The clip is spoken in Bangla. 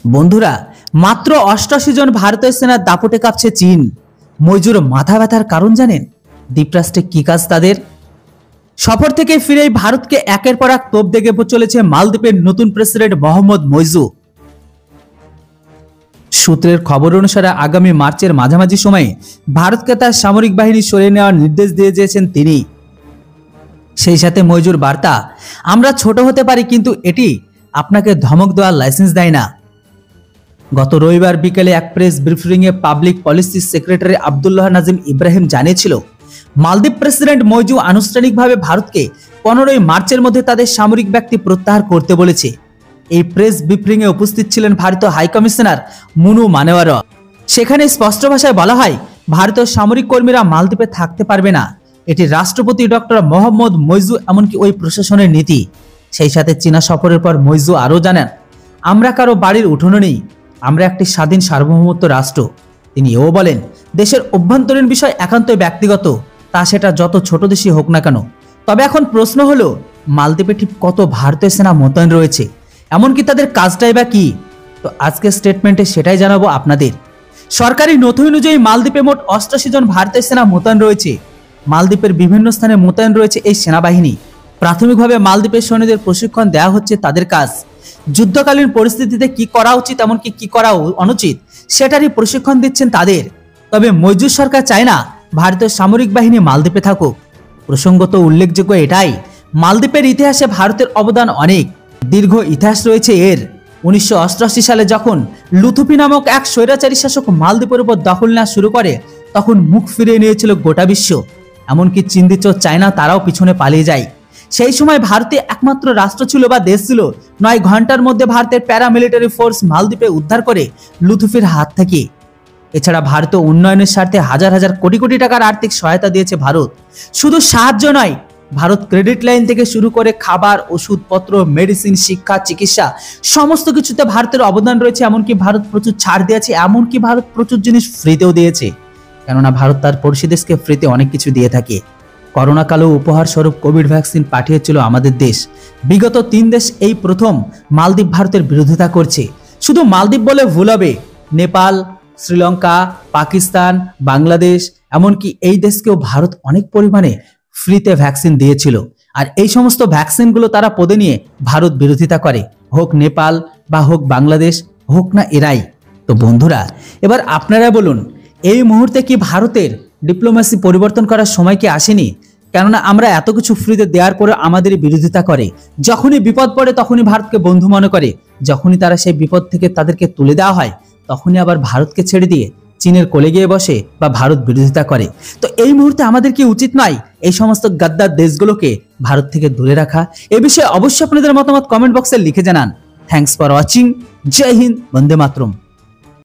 বন্ধুরা, মাত্র ৮৮ জন ভারতীয় সেনার দাপটে কাঁপছে চীন। মইজুর মাথা ব্যথার কারণ জানেন? দ্বীপরাষ্ট্রে কি কাজ তাদের? সফর থেকে ফিরেই ভারতকে একের পর এক তোপ দেখে চলেছে মালদ্বীপের নতুন প্রেসিডেন্ট মোহাম্মদ মইজু। সূত্রের খবর অনুসারে আগামী মার্চের মাঝামাঝি সময়ে ভারতকে তার সামরিক বাহিনী সরিয়ে নেওয়ার নির্দেশ দিয়ে দিয়েছেন তিনি। সেই সাথে মইজুর বার্তা, আমরা ছোট হতে পারি কিন্তু এটি আপনাকে ধমক দেওয়ার লাইসেন্স দেয় না। গত রবিবার বিকেলে এক প্রেস ব্রিফিংয়ে public policy secretary Abdullah Nazim Ibrahim জানিয়েছিল, মালদ্বীপ প্রেসিডেন্ট মইজু আনুষ্ঠানিকভাবে ভারতকে 15 মার্চের মধ্যে তাদের সামরিক ব্যক্তি প্রত্যাহার করতে বলেছে। এই প্রেস ব্রিফিংয়ে উপস্থিত ছিলেন ভারতীয় হাইকমিশনার মুনু মানেওয়ার। সেখানে স্পষ্ট ভাষায় বলা হয়, ভারতীয় সামরিক কর্মীরা মালদ্বীপে থাকতে পারবে না। এটি রাষ্ট্রপতি ডক্টর মোহাম্মদ মইজু এমনকি ওই প্রশাসনের নীতি। সেই সাথে চীনা সফরের পর মইজু আরও জানান, আমরা কারো বাড়ির উঠোনে নেই, আমরা একটি স্বাধীন সার্বভৌমত্ব রাষ্ট্র। তিনি এও বলেন, দেশের অভ্যন্তরীণ বিষয় একান্তই ব্যক্তিগত, তা সেটা যত ছোট দেশই হোক না কেন। তবে এখন প্রশ্ন হলো, মালদ্বীপে ঠিক কত ভারতীয় সেনা মোতায়েন রয়েছে, এমনকি তাদের কাজটাই বা কি? তো আজকের স্টেটমেন্টে সেটাই জানাবো আপনাদের। সরকারি নথি অনুযায়ী মালদ্বীপে মোট ৮৮ জন ভারতীয় সেনা মোতায়েন রয়েছে। মালদ্বীপের বিভিন্ন স্থানে মোতায়েন রয়েছে এই সেনাবাহিনী। প্রাথমিকভাবে মালদ্বীপের সৈন্যদের প্রশিক্ষণ দেওয়া হচ্ছে তাদের কাজ। যুদ্ধকালীন পরিস্থিতিতে কি করা উচিত এমনকি কি করা অনুচিত সেটারই প্রশিক্ষণ দিচ্ছেন তাদের। তবে মইজুর সরকার চায় না ভারতীয় সামরিক বাহিনী মালদ্বীপে থাকুক। প্রসঙ্গত উল্লেখযোগ্য এটাই, মালদ্বীপের ইতিহাসে ভারতের অবদান অনেক, দীর্ঘ ইতিহাস রয়েছে এর। 1988 সালে যখন লুথুপি নামক এক স্বৈরাচারী শাসক মালদ্বীপের উপর দখল নেওয়া শুরু করে, তখন মুখ ফিরিয়ে নিয়েছিল গোটা বিশ্ব। এমনকি চীন, চায়না তারাও পিছনে পালিয়ে যায়। সেই সময় ভারতে একমাত্র রাষ্ট্র ছিল বা দেশ ছিল 9 ঘন্টার মধ্যে ভারতের প্যারামিলিটারি ফোর্স মালদ্বীপে উদ্ধার করে লুথুফির হাত থেকে। এছাড়া ভারতীয় উন্নয়নের স্বার্থে হাজার হাজার কোটি কোটি টাকার আর্থিক সহায়তা দিয়েছে ভারত। শুধু সাহায্য নয়, ভারত ক্রেডিট লাইন থেকে শুরু করে খাবার, ওষুধপত্র, মেডিসিন, শিক্ষা, চিকিৎসা সমস্ত কিছুতে ভারতের অবদান রয়েছে। এমনকি ভারত প্রচুর ছাড় দিয়েছে, এমনকি ভারত প্রচুর জিনিস ফ্রিতেও দিয়েছে। কেননা ভারত তার পড়শি দেশকে ফ্রিতে অনেক কিছু দিয়ে থাকে। করোনা কালেও উপহার স্বরূপ কোভিড ভ্যাকসিন পাঠিয়েছিল আমাদের দেশ। বিগত 3 দেশ এই প্রথম মালদ্বীপ ভারতের বিরোধিতা করছে। শুধু মালদ্বীপ বলে ভুল হবে, নেপাল, শ্রীলঙ্কা, পাকিস্তান, বাংলাদেশ, এমনকি এই দেশকেও ভারত অনেক পরিমাণে ফ্রিতে ভ্যাকসিন দিয়েছিল। আর এই সমস্ত ভ্যাকসিনগুলো তারা পদে নিয়ে ভারত বিরোধিতা করে, হোক নেপাল বা হোক বাংলাদেশ, হোক না এরাই। তো বন্ধুরা, এবার আপনারা বলুন, এই মুহূর্তে কি ভারতের ডিপ্লোমেসি পরিবর্তন করার সময় কি আসেনি? কেননা আমরা এত কিছু ফ্রিতে দেওয়ার পরে আমাদের বিরোধিতা করে। যখনই বিপদ পড়ে তখনই ভারতকে বন্ধু মনে করে, যখনই তারা সেই বিপদ থেকে তাদেরকে তুলে দেওয়া হয় তখনই আবার ভারতকে ছেড়ে দিয়ে চীনের কোলে গিয়ে বসে বা ভারত বিরোধিতা করে। তো এই মুহূর্তে আমাদের কি উচিত নয় এই সমস্ত গাদ্দার দেশগুলোকে ভারত থেকে দূরে রাখা? এ বিষয়ে অবশ্যই আপনাদের মতামত কমেন্ট বক্সে লিখে জানান। Thanks for watching. জয় হিন্দ, বন্দে মাতরম।